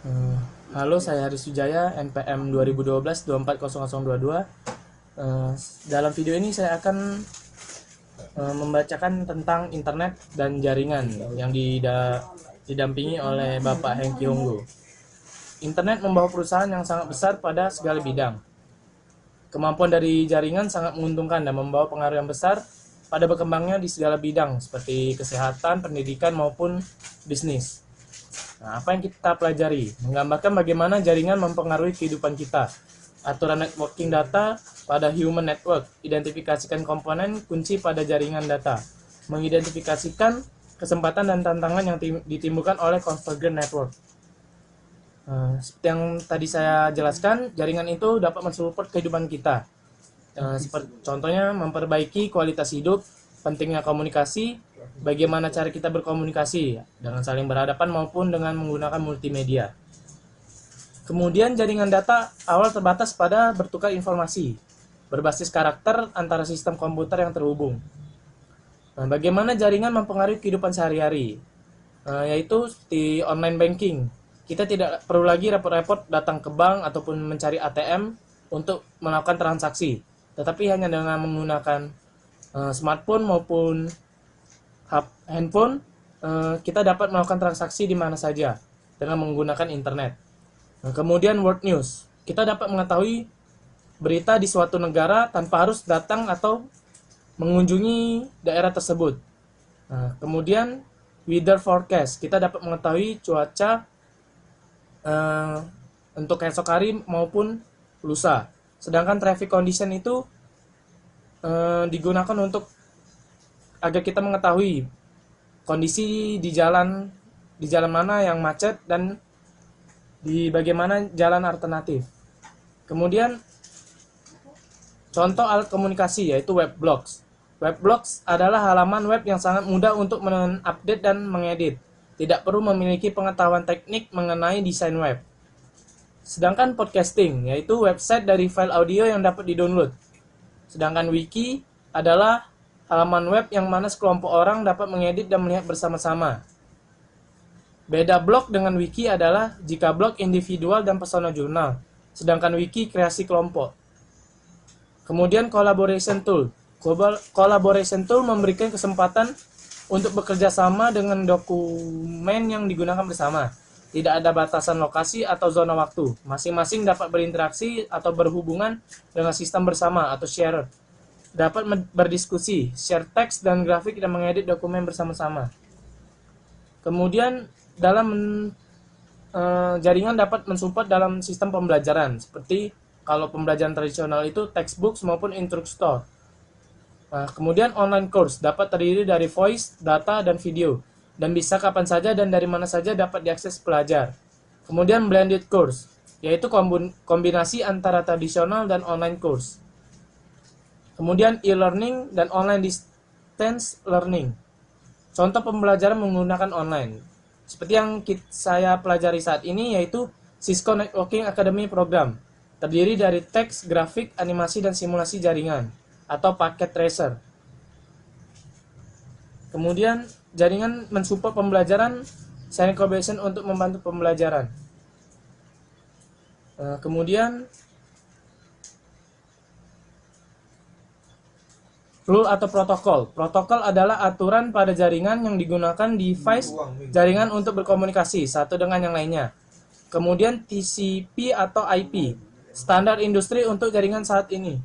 Eh, Halo, saya Haris Wijaya, NPM 2012-240022. Eh, Dalam video ini saya akan membacakan tentang internet dan jaringan yang didampingi oleh Bapak Hengki Honggo. Internet membawa perusahaan yang sangat besar pada segala bidang. Kemampuan dari jaringan sangat menguntungkan dan membawa pengaruh yang besar pada berkembangnya di segala bidang seperti kesehatan, pendidikan, maupun bisnis. Nah, apa yang kita pelajari? Menggambarkan bagaimana jaringan mempengaruhi kehidupan kita. Aturan networking data pada human network. Identifikasikan komponen kunci pada jaringan data. Mengidentifikasikan kesempatan dan tantangan yang ditimbulkan oleh convergent network. Seperti yang tadi saya jelaskan, jaringan itu dapat mensupport kehidupan kita. Seperti contohnya memperbaiki kualitas hidup, pentingnya komunikasi, bagaimana cara kita berkomunikasi dengan saling berhadapan maupun dengan menggunakan multimedia. Kemudian jaringan data awal terbatas pada bertukar informasi berbasis karakter antara sistem komputer yang terhubung. Nah, bagaimana jaringan mempengaruhi kehidupan sehari-hari? Yaitu di online banking. Kita tidak perlu lagi repot-repot datang ke bank ataupun mencari ATM untuk melakukan transaksi, tetapi hanya dengan menggunakan smartphone maupun handphone, kita dapat melakukan transaksi di mana saja dengan menggunakan internet. Nah, kemudian world news, kita dapat mengetahui berita di suatu negara tanpa harus datang atau mengunjungi daerah tersebut. Nah, kemudian weather forecast, kita dapat mengetahui cuaca untuk esok hari maupun lusa. Sedangkan traffic condition itu digunakan untuk agar kita mengetahui kondisi di jalan mana yang macet dan di bagaimana jalan alternatif. Kemudian contoh alat komunikasi yaitu web blogs. Web blogs adalah halaman web yang sangat mudah untuk mengupdate dan mengedit. Tidak perlu memiliki pengetahuan teknik mengenai desain web. Sedangkan podcasting yaitu website dari file audio yang dapat di-download. Sedangkan wiki adalah halaman web yang mana sekelompok orang dapat mengedit dan melihat bersama-sama. Beda blog dengan wiki adalah jika blog individual dan personal jurnal, sedangkan wiki kreasi kelompok. Kemudian collaboration tool. Collaboration tool memberikan kesempatan untuk bekerja sama dengan dokumen yang digunakan bersama. Tidak ada batasan lokasi atau zona waktu. Masing-masing dapat berinteraksi atau berhubungan dengan sistem bersama atau shared. Dapat berdiskusi, share teks dan grafik dan mengedit dokumen bersama-sama. Kemudian dalam jaringan dapat mensupport dalam sistem pembelajaran seperti kalau pembelajaran tradisional itu textbooks maupun instruktur. Nah, kemudian online course dapat terdiri dari voice, data, dan video dan bisa kapan saja dan dari mana saja dapat diakses pelajar. Kemudian blended course yaitu kombinasi antara tradisional dan online course. Kemudian e-learning dan online distance learning. Contoh pembelajaran menggunakan online. Seperti yang saya pelajari saat ini yaitu Cisco Networking Academy Program. Terdiri dari teks, grafik, animasi, dan simulasi jaringan atau paket tracer. Kemudian jaringan mensupport pembelajaran sharing collaboration untuk membantu pembelajaran. Kemudian rule atau protokol. Protokol adalah aturan pada jaringan yang digunakan device jaringan untuk berkomunikasi satu dengan yang lainnya. Kemudian TCP atau IP, standar industri untuk jaringan saat ini.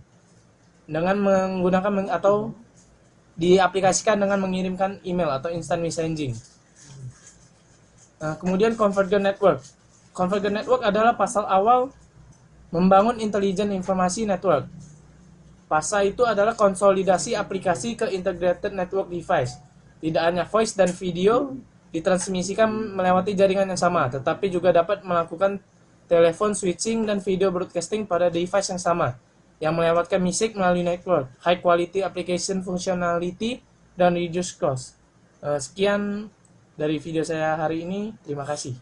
Dengan menggunakan atau diaplikasikan dengan mengirimkan email atau instant messaging. Nah, kemudian convergent network. Convergent network adalah pasal awal membangun intelligent informasi network. PASA itu adalah konsolidasi aplikasi ke integrated network device. Tidak hanya voice dan video ditransmisikan melewati jaringan yang sama, tetapi juga dapat melakukan telepon switching dan video broadcasting pada device yang sama, yang melewatkan musik melalui network, high quality application functionality, dan reduce cost. Sekian dari video saya hari ini. Terima kasih.